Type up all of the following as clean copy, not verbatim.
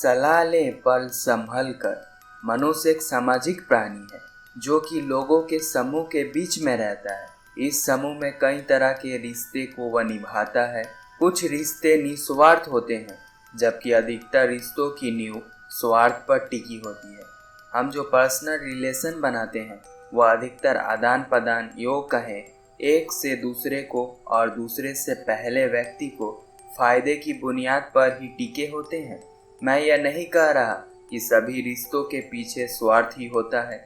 सलाह ले पर संभल कर। मनुष्य एक सामाजिक प्राणी है जो कि लोगों के समूह के बीच में रहता है। इस समूह में कई तरह के रिश्ते को वह निभाता है। कुछ रिश्ते निस्वार्थ होते हैं जबकि अधिकतर रिश्तों की नींव स्वार्थ पर टिकी होती है। हम जो पर्सनल रिलेशन बनाते हैं वह अधिकतर आदान प्रदान योग कहें एक से दूसरे को और दूसरे से पहले व्यक्ति को फायदे की बुनियाद पर ही टिके होते हैं। मैं यह नहीं कह रहा कि सभी रिश्तों के पीछे स्वार्थ ही होता है,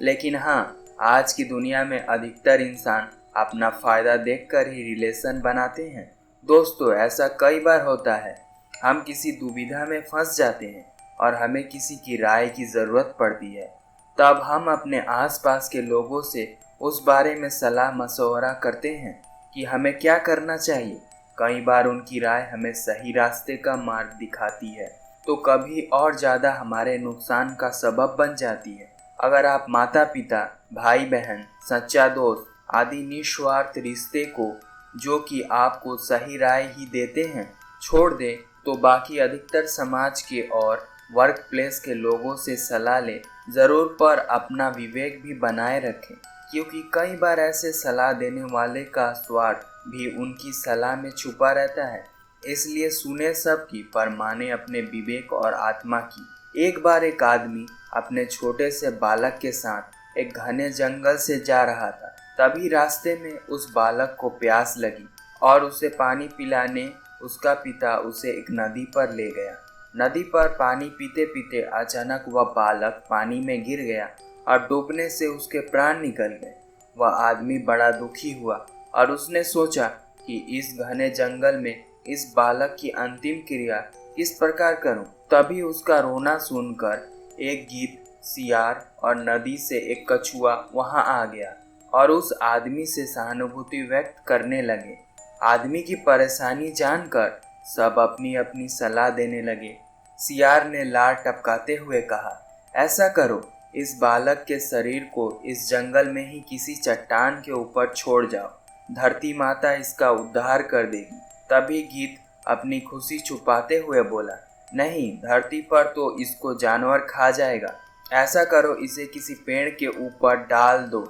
लेकिन हाँ, आज की दुनिया में अधिकतर इंसान अपना फ़ायदा देखकर ही रिलेशन बनाते हैं। दोस्तों, ऐसा कई बार होता है, हम किसी दुविधा में फंस जाते हैं और हमें किसी की राय की ज़रूरत पड़ती है। तब हम अपने आसपास के लोगों से उस बारे में सलाह मशवरा करते हैं कि हमें क्या करना चाहिए। कई बार उनकी राय हमें सही रास्ते का मार्ग दिखाती है तो कभी और ज़्यादा हमारे नुकसान का सबब बन जाती है। अगर आप माता पिता, भाई बहन, सच्चा दोस्त आदि निस्वार्थ रिश्ते को जो कि आपको सही राय ही देते हैं छोड़ दें तो बाकी अधिकतर समाज के और वर्क प्लेस के लोगों से सलाह लें ज़रूर, पर अपना विवेक भी बनाए रखें, क्योंकि कई बार ऐसे सलाह देने वाले का स्वार्थ भी उनकी सलाह में छुपा रहता है। इसलिए सुने सबकी पर माने अपने विवेक और आत्मा की। एक बार एक आदमी अपने छोटे से बालक के साथ एक घने जंगल से जा रहा था। तभी रास्ते में उस बालक को प्यास लगी और उसे पानी पिलाने उसका पिता उसे एक नदी पर ले गया। नदी पर पानी पीते पीते अचानक वह बालक पानी में गिर गया और डूबने से उसके प्राण निकल गए। वह आदमी बड़ा दुखी हुआ और उसने सोचा कि इस घने जंगल में इस बालक की अंतिम क्रिया किस प्रकार करूं। तभी उसका रोना सुनकर एक गीत, सियार और नदी से एक कछुआ वहां आ गया और उस आदमी से सहानुभूति व्यक्त करने लगे। आदमी की परेशानी जानकर सब अपनी अपनी सलाह देने लगे। सियार ने लार टपकाते हुए कहा, ऐसा करो, इस बालक के शरीर को इस जंगल में ही किसी चट्टान के ऊपर छोड़ जाओ, धरती माता इसका उद्धार कर देगी। तभी गीत अपनी खुशी छुपाते हुए बोला, नहीं, धरती पर तो इसको जानवर खा जाएगा। ऐसा करो, इसे किसी पेड़ के ऊपर डाल दो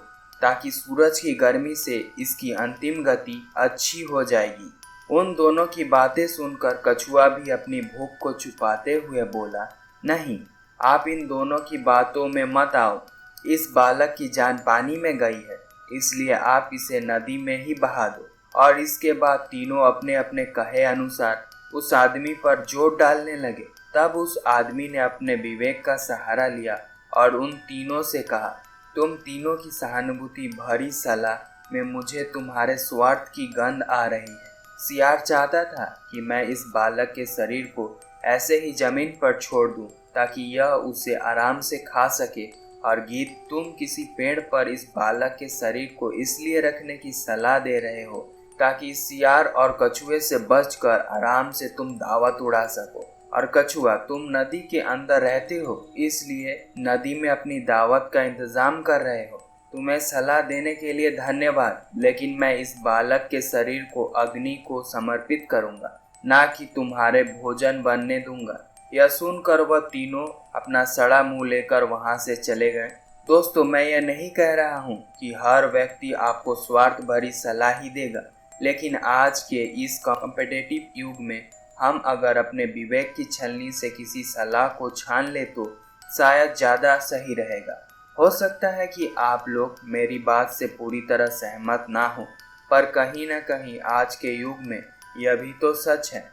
ताकि सूरज की गर्मी से इसकी अंतिम गति अच्छी हो जाएगी। उन दोनों की बातें सुनकर कछुआ भी अपनी भूख को छुपाते हुए बोला, नहीं, आप इन दोनों की बातों में मत आओ। इस बालक की जान पानी में गई है, इसलिए आप इसे नदी में ही बहा दो। और इसके बाद तीनों अपने अपने कहे अनुसार उस आदमी पर जोर डालने लगे। तब उस आदमी ने अपने विवेक का सहारा लिया और उन तीनों से कहा, तुम तीनों की सहानुभूति भरी सलाह में मुझे तुम्हारे स्वार्थ की गंध आ रही है। सियार चाहता था कि मैं इस बालक के शरीर को ऐसे ही जमीन पर छोड़ दूं ताकि यह उसे आराम से खा सके, और गीत, तुम किसी पेड़ पर इस बालक के शरीर को इसलिए रखने की सलाह दे रहे हो ताकि सियार और कछुए से बचकर आराम से तुम दावत उड़ा सको। और कछुआ, तुम नदी के अंदर रहते हो इसलिए नदी में अपनी दावत का इंतजाम कर रहे हो। तुम्हें सलाह देने के लिए धन्यवाद, लेकिन मैं इस बालक के शरीर को अग्नि को समर्पित करूंगा, ना कि तुम्हारे भोजन बनने दूंगा। यह सुनकर वह तीनों अपना सड़ा मुंह लेकर वहां से चले गए। दोस्तों, मैं यह नहीं कह रहा हूं कि हर व्यक्ति आपको स्वार्थ भरी सलाह ही देगा, लेकिन आज के इस कॉम्पिटिटिव युग में हम अगर अपने विवेक की छलनी से किसी सलाह को छान ले तो शायद ज़्यादा सही रहेगा। हो सकता है कि आप लोग मेरी बात से पूरी तरह सहमत ना हो, पर कहीं ना कहीं आज के युग में यह भी तो सच है।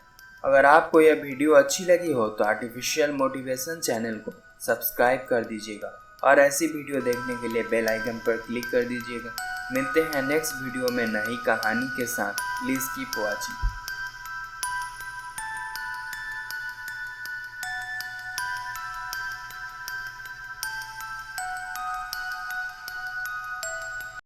अगर आपको यह वीडियो अच्छी लगी हो तो आर्टिफिशियल मोटिवेशन चैनल को सब्सक्राइब कर दीजिएगा और ऐसी वीडियो देखने के लिए बेल आइकन पर क्लिक कर दीजिएगा। मिलते हैं नेक्स्ट वीडियो में नई कहानी के साथ। Please keep watching.